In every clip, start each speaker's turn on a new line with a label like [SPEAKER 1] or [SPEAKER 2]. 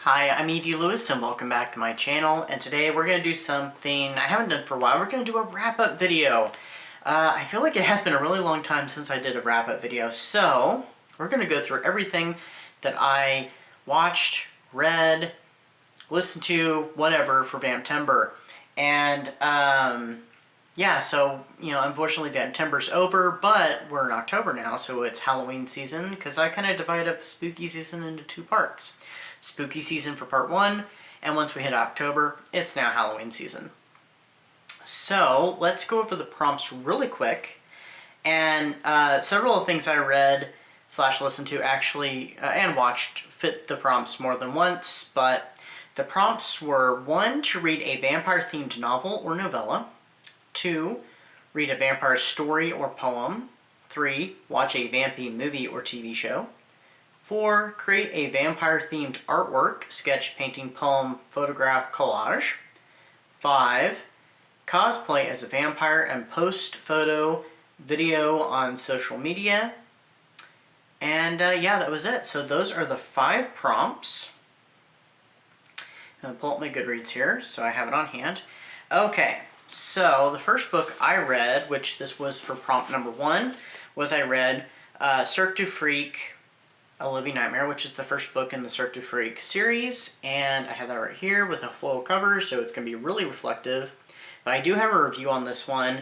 [SPEAKER 1] Hi, I'm E.D. Lewis and welcome back to my channel, and today we're going to do something I haven't done for a while. We're going to do a wrap-up video. I feel like it has been a really long time since I did a wrap-up video, so we're going to go through everything that I watched, read, listened to, whatever for Vamptember. And yeah, so, unfortunately Vamptember's over, but we're in October now, so it's Halloween season, because I kind of divide up spooky season into two parts. Spooky season for part one, and once we hit October, it's now Halloween season. So let's go over the prompts really quick, and several of the things I read / listened to actually and watched fit the prompts more than once, but the prompts were 1, to read a vampire-themed novel or novella, 2, read a vampire story or poem, 3, watch a vampy movie or TV show, 4, create a vampire-themed artwork, sketch, painting, poem, photograph, collage. 5, cosplay as a vampire and post photo, video on social media. And yeah, that was it. So those are the 5 prompts. I'm going to pull up my Goodreads here, so I have it on hand. Okay, so the first book I read, which this was for prompt number 1, was I read Cirque du Freak, A Living Nightmare, which is the first book in the Cirque du Freak series, and I have that right here with a foil cover, so it's going to be really reflective. But I do have a review on this one.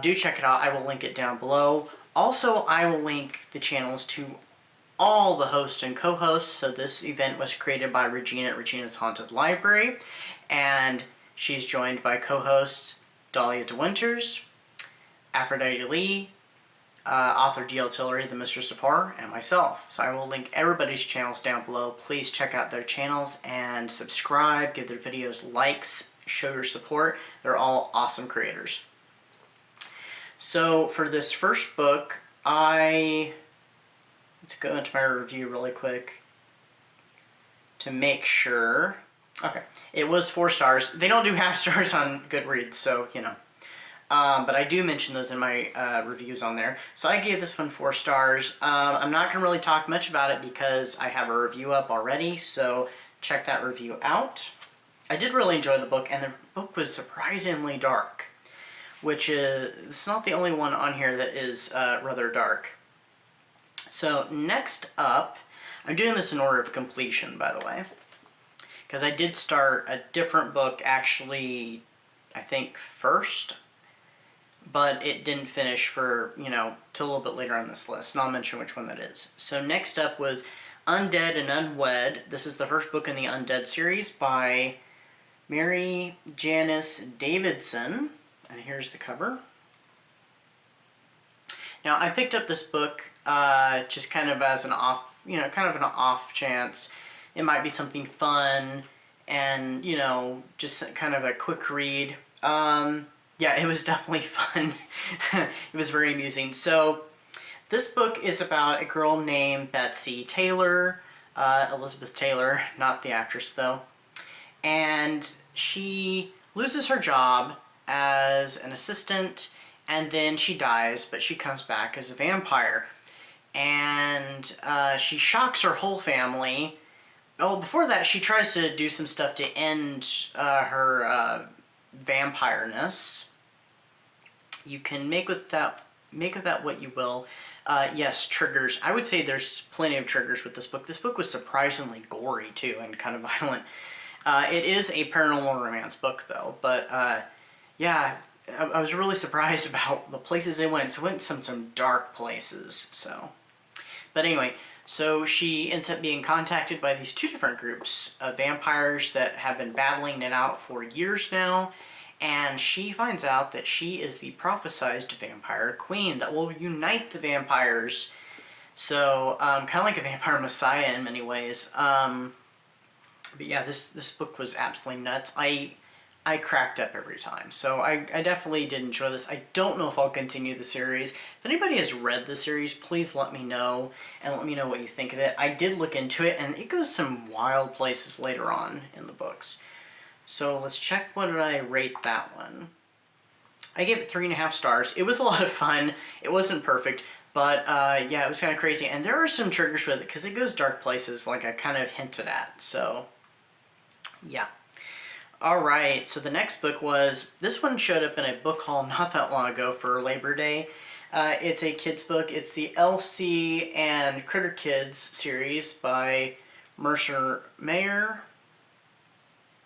[SPEAKER 1] Do check it out. I will link it down below. Also, I will link the channels to all the hosts and co-hosts. So this event was created by Regina at Regina's Haunted Library, and she's joined by co-hosts Dahlia de Winters, Aphrodite Lee, author D.L. Tillery, the Mistress of Horror, and myself. So I will link everybody's channels down below. Please check out their channels and subscribe, give their videos likes, show your support. They're all awesome creators. So for this first book, let's go into my review really quick to make sure. Okay, it was 4 stars. They don't do half stars on Goodreads, so, but I do mention those in my reviews on there. So I gave this one 4 stars. I'm not going to really talk much about it because I have a review up already, so check that review out. I did really enjoy the book, and the book was surprisingly dark, which is, it's not the only one on here that is rather dark. So next up, I'm doing this in order of completion, by the way, because I did start a different book actually, I think, first, but it didn't finish for, till a little bit later on this list, and I'll mention which one that is. So next up was Undead and Unwed. This is the first book in the Undead series by Mary Janice Davidson, and here's the cover. Now, I picked up this book just kind of as an off, kind of an off chance. It might be something fun and, just kind of a quick read. Yeah, it was definitely fun. It was very amusing. So this book is about a girl named Betsy Taylor, Elizabeth Taylor, not the actress though. And she loses her job as an assistant, and then she dies, but she comes back as a vampire. And she shocks her whole family. Oh, before that, she tries to do some stuff to end her vampireness. You can make of that what you will. Yes, triggers. I would say there's plenty of triggers with this book. This book was surprisingly gory too, and kind of violent. It is a paranormal romance book though, but yeah, I was really surprised about the places they went. So it went some dark places. So, but anyway, so she ends up being contacted by these 2 different groups of vampires that have been battling it out for years now, and she finds out that she is the prophesized vampire queen that will unite the vampires. So, kind of like a vampire messiah in many ways. But yeah, this book was absolutely nuts. I cracked up every time, so I definitely did enjoy this. I don't know if I'll continue the series. If anybody has read the series, please let me know, and let me know what you think of it. I did look into it, and it goes some wild places later on in the books. So let's check what did I rate that one. I gave it 3.5 stars. It was a lot of fun. It wasn't perfect, But yeah, it was kind of crazy. And there are some triggers with it because it goes dark places like I kind of hinted at. So yeah. All right, so the next book was, this one showed up in a book haul not that long ago for Labor Day. It's a kid's book. It's the Elsie and Critter Kids series by Mercer Mayer.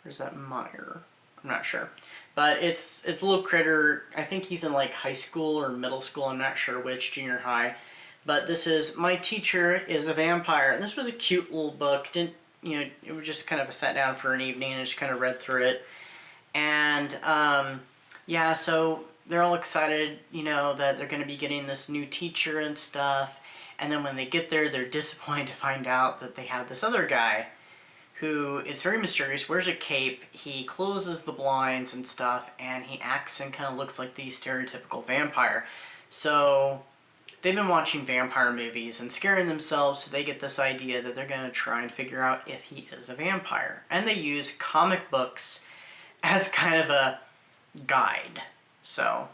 [SPEAKER 1] Or is that Meyer? I'm not sure. But it's a little critter. I think he's in like high school or middle school. I'm not sure which, junior high. But this is My Teacher is a Vampire. And this was a cute little book. Didn't, you know, it was just kind of a sat down for an evening and just kind of read through it. And yeah, so they're all excited, you know, that they're going to be getting this new teacher and stuff. And then when they get there, they're disappointed to find out that they have this other guy who is very mysterious, wears a cape, he closes the blinds and stuff, and he acts and kind of looks like the stereotypical vampire. So they've been watching vampire movies and scaring themselves, so they get this idea that they're going to try and figure out if he is a vampire. And they use comic books as kind of a guide. So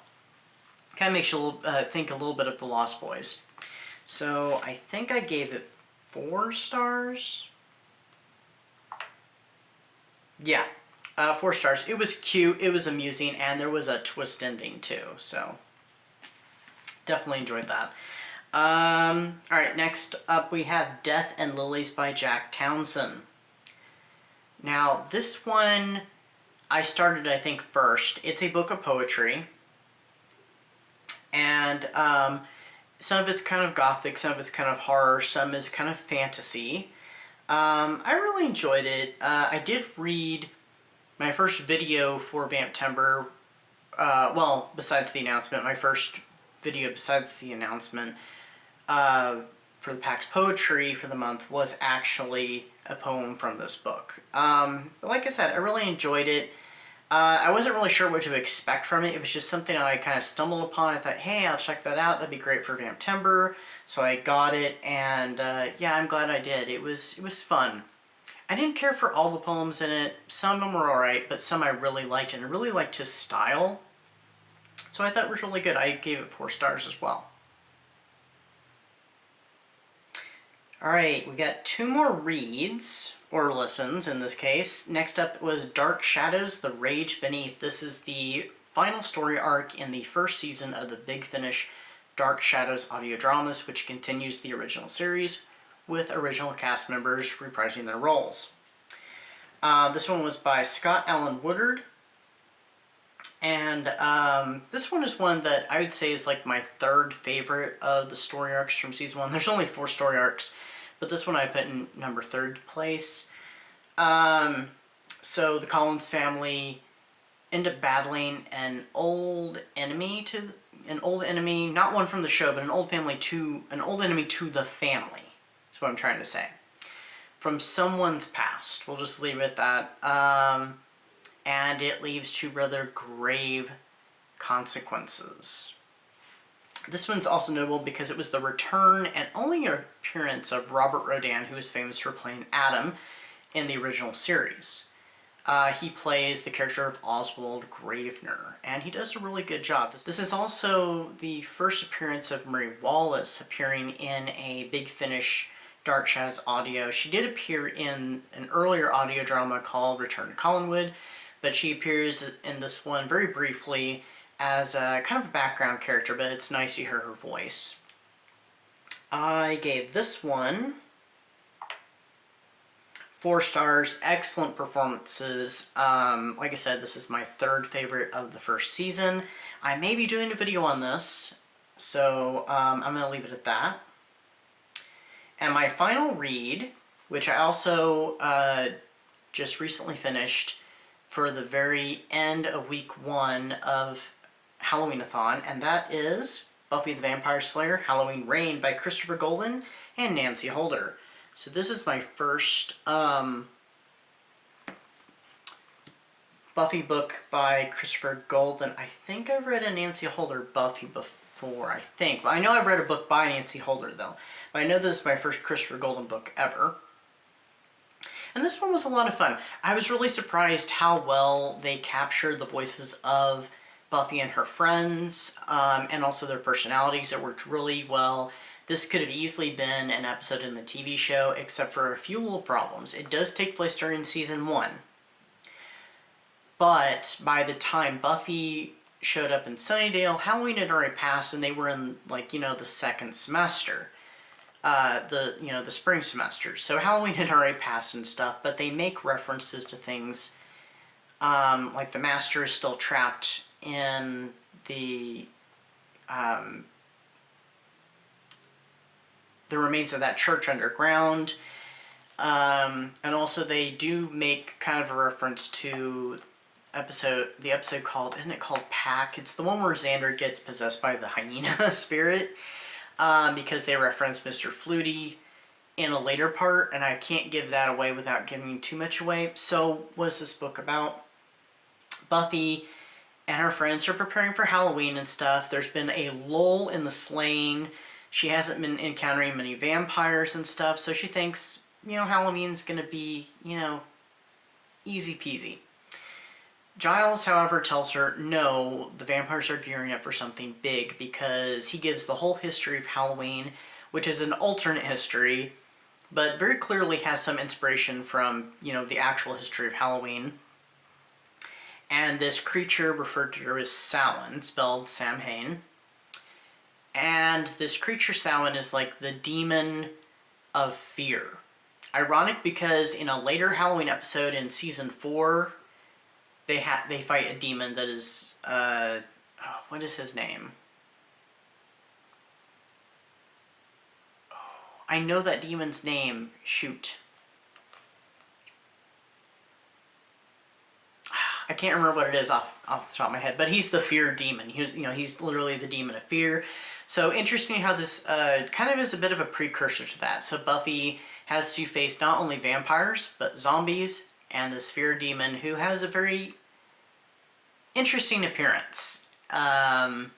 [SPEAKER 1] kind of makes you think a little bit of the Lost Boys. So I think I gave it 4 stars. Yeah, 4 stars. It was cute, it was amusing, and there was a twist ending too, so definitely enjoyed that. Alright, next up we have Death and Lilies by Jack Townsend. Now, this one I started, I think, first. It's a book of poetry, and some of it's kind of gothic, some of it's kind of horror, some is kind of fantasy. I really enjoyed it. I did read my first video for Vamptember, well, besides the announcement, my first video besides the announcement for the PAX Poetry for the month was actually a poem from this book. Like I said, I really enjoyed it. I wasn't really sure what to expect from it. It was just something I kind of stumbled upon. I thought, hey, I'll check that out. That'd be great for Vamptember. So I got it, and yeah, I'm glad I did. It was fun. I didn't care for all the poems in it. Some of them were alright, but some I really liked, and I really liked his style. So I thought it was really good. I gave it 4 stars as well. Alright, we got 2 more reads, or listens in this case. Next up was Dark Shadows, The Rage Beneath. This is the final story arc in the first season of the Big Finish Dark Shadows audio dramas, which continues the original series with original cast members reprising their roles. This one was by Scott Allen Woodard, and this one is one that I would say is like my 3rd favorite of the story arcs from season 1. There's only 4 story arcs, but this one I put in number 3rd place. So the Collins family end up battling an old enemy, not one from the show, but an old enemy to the family. That's what I'm trying to say. From someone's past. We'll just leave it at that. And it leaves to rather grave consequences. This one's also notable because it was the return and only appearance of Robert Rodan, who is famous for playing Adam in the original series. He plays the character of Oswald Gravener, and he does a really good job. This is also the first appearance of Marie Wallace appearing in a Big Finish Dark Shadows audio. She did appear in an earlier audio drama called Return to Collinwood, but she appears in this one very briefly as a kind of a background character, but it's nice to hear her voice. I gave this one 4 stars, excellent performances. Like I said, this is my 3rd favorite of the first season. I may be doing a video on this, so I'm going to leave it at that. And my final read, which I also just recently finished for the very end of week 1 of Halloween-a-thon, and that is Buffy the Vampire Slayer Halloween Reign by Christopher Golden and Nancy Holder. So this is my first Buffy book by Christopher Golden. I think I've read a Nancy Holder Buffy before, I think. I know I've read a book by Nancy Holder, though. But I know this is my first Christopher Golden book ever. And this one was a lot of fun. I was really surprised how well they captured the voices of Buffy and her friends, and also their personalities. It worked really well. This could have easily been an episode in the TV show, except for a few little problems. It does take place during season 1. But by the time Buffy showed up in Sunnydale, Halloween had already passed, and they were in, like, you know, the second semester. The spring semester. So Halloween had already passed and stuff, but they make references to things, like the Master is still trapped in the remains of that church underground. And also they do make kind of a reference to the episode called, isn't it called Pack? It's the one where Xander gets possessed by the hyena spirit, because they reference Mr. Flutie in a later part, and I can't give that away without giving too much away. So what is this book about? Buffy and her friends are preparing for Halloween and stuff. There's been a lull in the slaying. She hasn't been encountering many vampires and stuff, so she thinks, you know, Halloween's gonna be, you know, easy peasy. Giles, however, tells her, no, the vampires are gearing up for something big, because he gives the whole history of Halloween, which is an alternate history, but very clearly has some inspiration from, you know, the actual history of Halloween. And this creature referred to as Samhain, spelled Samhain. And this creature, Samhain, is like the demon of fear. Ironic, because in a later Halloween episode in season 4, they fight a demon that is, what is his name? Oh, I know that demon's name. Shoot. I can't remember what it is off the top of my head, but he's the fear demon. He's literally the demon of fear. So interesting how this kind of is a bit of a precursor to that. So Buffy has to face not only vampires, but zombies, and this fear demon who has a very interesting appearance. I'm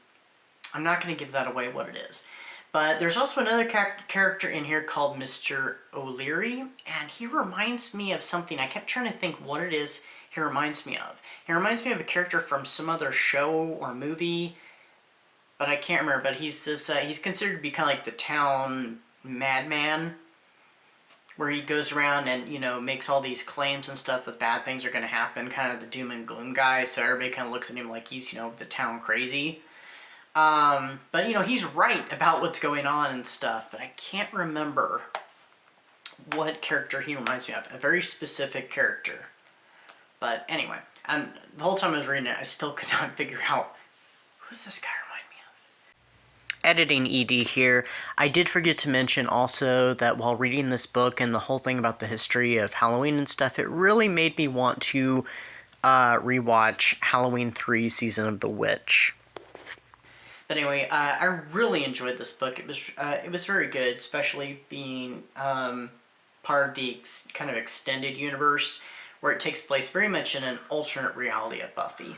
[SPEAKER 1] not going to give that away what it is. But there's also another character in here called Mr. O'Leary, and he reminds me of something. I kept trying to think what it is he reminds me of. He reminds me of a character from some other show or movie, but I can't remember. But he's he's considered to be kind of like the town madman, where he goes around and, you know, makes all these claims and stuff that bad things are going to happen, kind of the doom and gloom guy, so everybody kind of looks at him like he's, you know, the town crazy. But, you know, he's right about what's going on and stuff, but I can't remember what character he reminds me of. A very specific character. But anyway, and the whole time I was reading it, I still could not figure out, who's this guy remind me of? Editing ED here. I did forget to mention also that while reading this book and the whole thing about the history of Halloween and stuff, it really made me want to rewatch Halloween 3 Season of the Witch. But anyway, I really enjoyed this book. It was very good, especially being part of the kind of extended universe, where it takes place very much in an alternate reality of Buffy.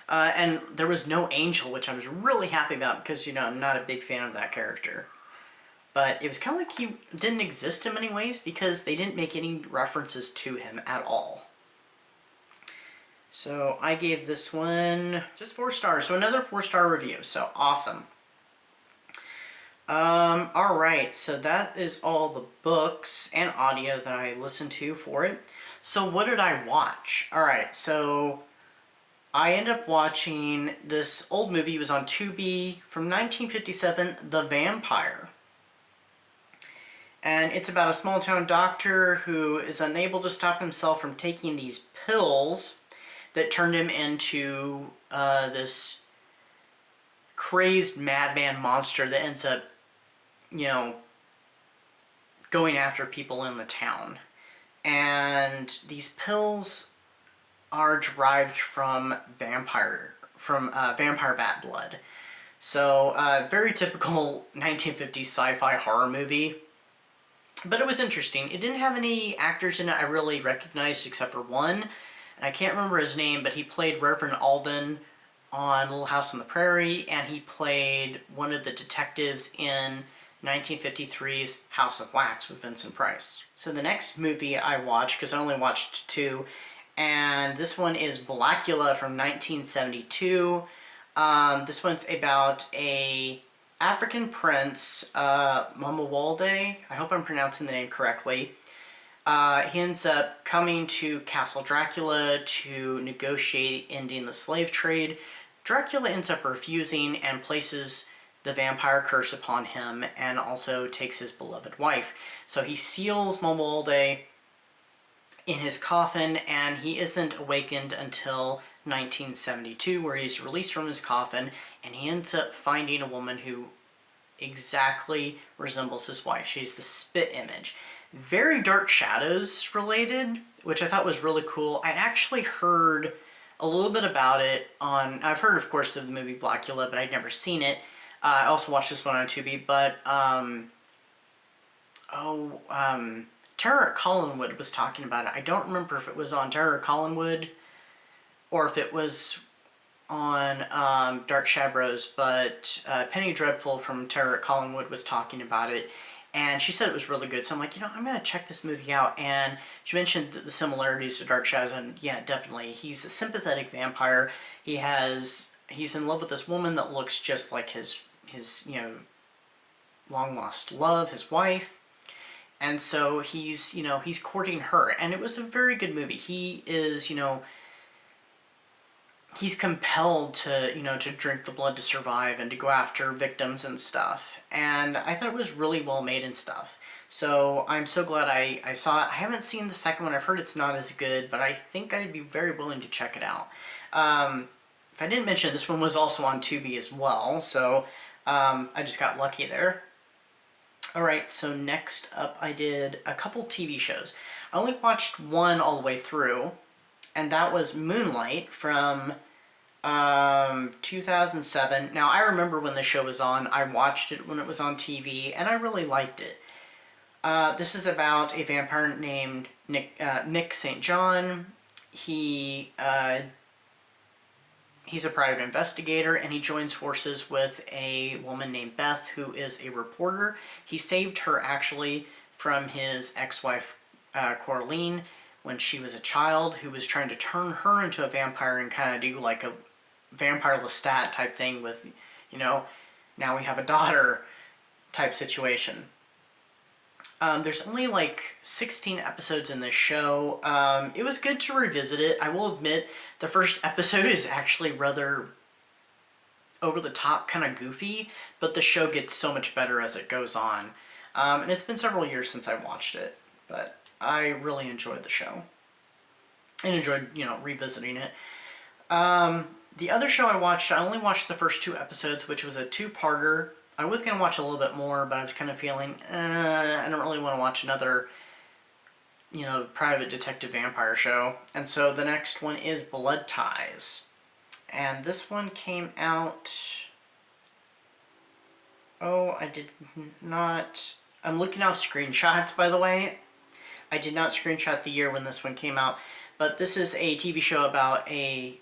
[SPEAKER 1] And there was no Angel, which I was really happy about, because, you know, I'm not a big fan of that character. But it was kind of like he didn't exist in many ways, because they didn't make any references to him at all. So I gave this one just 4 stars, so another 4-star review, so awesome. Alright, so that is all the books and audio that I listened to for it. So what did I watch? Alright, so I ended up watching this old movie. It was on Tubi from 1957, The Vampire. And it's about a small-town doctor who is unable to stop himself from taking these pills that turned him into this crazed madman monster that ends up, you know, going after people in the town. And these pills are derived from vampire bat blood. So, very typical 1950s sci-fi horror movie. But it was interesting. It didn't have any actors in it I really recognized except for one. And I can't remember his name, but he played Reverend Alden on Little House on the Prairie, and he played one of the detectives in 1953's House of Wax with Vincent Price. So the next movie I watched, because I only watched 2, and this one is Blackula from 1972. This one's about a African prince, Mamawalde. I hope I'm pronouncing the name correctly. He ends up coming to Castle Dracula to negotiate ending the slave trade. Dracula ends up refusing and places the vampire curse upon him, and also takes his beloved wife. So he seals Mamawalde in his coffin, and he isn't awakened until 1972, where he's released from his coffin, and he ends up finding a woman who exactly resembles his wife. She's the spit image. Very Dark Shadows related, which I thought was really cool. I'd actually heard a little bit about it on, I've heard, of course, of the movie Blackula, but I'd never seen it. I also watched this one on Tubi, but, Terror at Collinwood was talking about it. I don't remember if it was on Terror at Collinwood or if it was on Dark Shadows, but Penny Dreadful from Terror at Collinwood was talking about it, and she said it was really good. So I'm like, I'm going to check this movie out. And she mentioned the similarities to Dark Shadows, and yeah, definitely. He's a sympathetic vampire. He's in love with this woman that looks just like his long lost love, his wife. And so he's courting her, and it was a very good movie. He is, he's compelled to, to drink the blood to survive and to go after victims and stuff. And I thought it was really well made and stuff. So I'm so glad I saw it. I haven't seen the second one. I've heard it's not as good, but I think I'd be very willing to check it out. If I didn't mention, this one was also on Tubi as well, so I just got lucky there. Alright, so next up I did a couple TV shows. I only watched one all the way through, and that was Moonlight from 2007. Now, I remember when the show was on. I watched it when it was on TV, and I really liked it. This is about a vampire named Mick St. John. He's a private investigator, and he joins forces with a woman named Beth, who is a reporter. He saved her, actually, from his ex-wife, Coraline, when she was a child, who was trying to turn her into a vampire and kind of do like a vampire Lestat type thing with, now we have a daughter type situation. There's only like 16 episodes in this show. It was good to revisit it. I will admit, the first episode is actually rather over the top, kind of goofy, but the show gets so much better as it goes on. And it's been several years since I watched it, but I really enjoyed the show. And enjoyed, revisiting it. The other show I watched, I only watched the first 2 episodes, which was a 2-parter. I was going to watch a little bit more, but I was kind of feeling, I don't really want to watch another, private detective vampire show. And so the next one is Blood Ties. And this one came out, I did not, I'm looking off screenshots, by the way. I did not screenshot the year when this one came out, but this is a TV show about a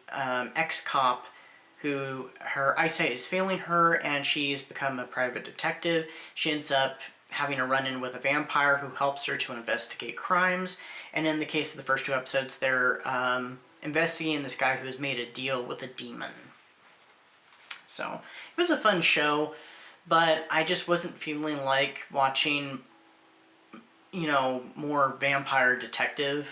[SPEAKER 1] ex-cop who her eyesight is failing her, and she's become a private detective. She ends up having a run-in with a vampire who helps her to investigate crimes. And in the case of the first 2 episodes, they're investigating this guy who has made a deal with a demon. So it was a fun show, but I just wasn't feeling like watching, more vampire detective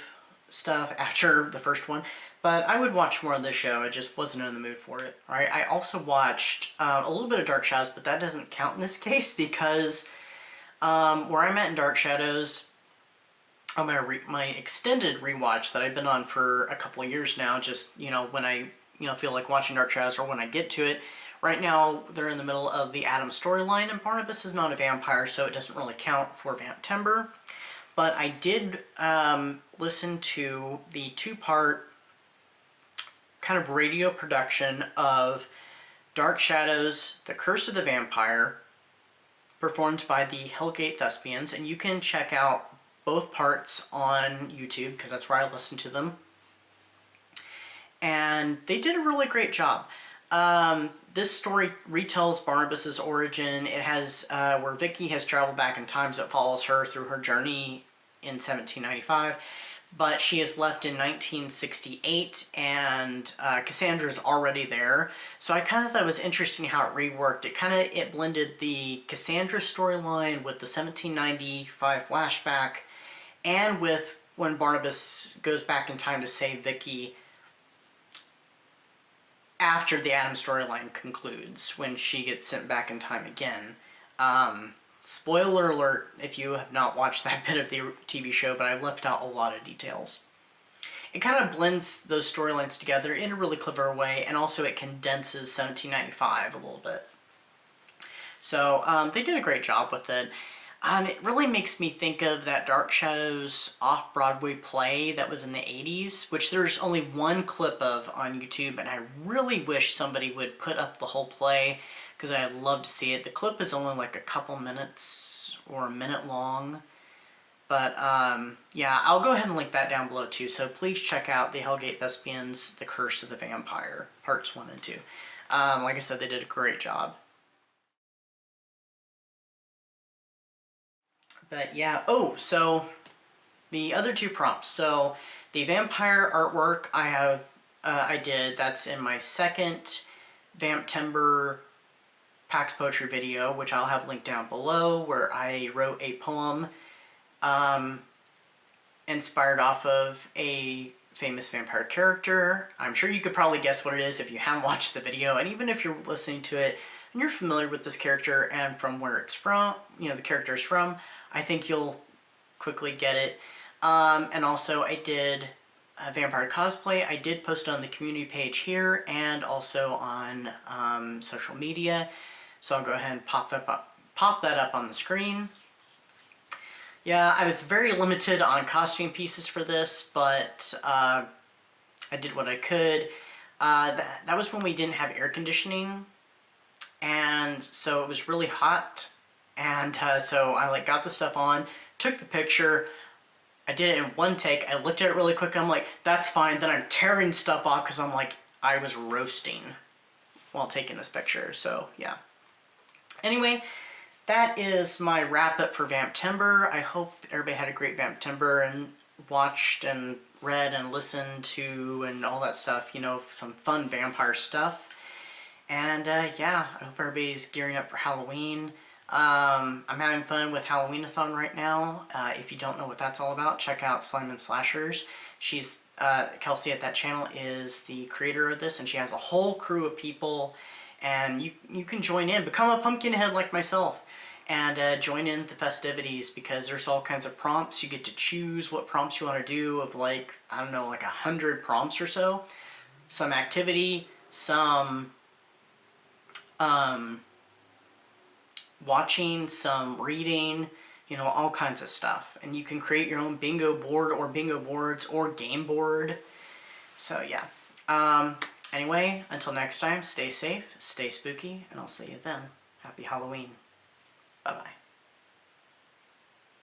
[SPEAKER 1] stuff after the first one. But I would watch more of this show. I just wasn't in the mood for it. All right. I also watched a little bit of Dark Shadows, but that doesn't count in this case because where I'm at in Dark Shadows, on my extended rewatch that I've been on for a couple of years now, just, when I, feel like watching Dark Shadows or when I get to it. Right now, they're in the middle of the Adam storyline, and Barnabas is not a vampire, so it doesn't really count for Vamptember. But I did listen to the 2-part kind of radio production of Dark Shadows, The Curse of the Vampire, performed by the Hellgate Thespians, and you can check out both parts on YouTube, because that's where I listen to them. And they did a really great job. This story retells Barnabas's origin. It has where Vicky has traveled back in time, so it follows her through her journey in 1795. but she is left in 1968, and Cassandra's already there. So I kind of thought it was interesting how it reworked. It blended the Cassandra storyline with the 1795 flashback, and with when Barnabas goes back in time to save Vicky after the Adam storyline concludes, when she gets sent back in time again. Spoiler alert if you have not watched that bit of the TV show, but I've left out a lot of details. It kind of blends those storylines together in a really clever way, and also it condenses 1795 a little bit. So they did a great job with it. It really makes me think of that Dark Shadows Off-Broadway play that was in the 80s, which there's only one clip of on YouTube, and I really wish somebody would put up the whole play, because I'd love to see it. The clip is only like a couple minutes or a minute long. But yeah, I'll go ahead and link that down below too. So please check out the Hellgate Thespians, The Curse of the Vampire, parts 1 and 2. Like I said, they did a great job. But yeah, oh, so the other 2 prompts. So the vampire artwork I did, that's in my second Vamptember PAX Poetry video, which I'll have linked down below, where I wrote a poem inspired off of a famous vampire character. I'm sure you could probably guess what it is if you haven't watched the video, and even if you're listening to it and you're familiar with this character and from where it's from, you know, the character is from, I think you'll quickly get it. And also I did a vampire cosplay. I did post it on the community page here and also on social media. So I'll go ahead and pop that up on the screen. Yeah, I was very limited on costume pieces for this, but I did what I could. That was when we didn't have air conditioning, and so it was really hot. And so I got the stuff on, took the picture. I did it in one take. I looked at it really quick. I'm like, that's fine. Then I'm tearing stuff off because I'm like, I was roasting while taking this picture. So yeah. Anyway, that is my wrap up for Vamptember. I hope everybody had a great Vamptember and watched and read and listened to and all that stuff. You know, some fun vampire stuff. And yeah, I hope everybody's gearing up for Halloween. I'm having fun with Halloween-a-thon right now. If you don't know what that's all about, check out Slime and Slashers. She's, Kelsey at that channel is the creator of this, and she has a whole crew of people, and you can join in, become a pumpkinhead like myself, and join in the festivities, because there's all kinds of prompts. You get to choose what prompts you want to do of I don't know, 100 prompts or so. Some activity, some, watching, some reading, you know, all kinds of stuff. And you can create your own bingo board or bingo boards or game board. So yeah. Anyway, until next time, stay safe, stay spooky, and I'll see you then. Happy Halloween. Bye-bye.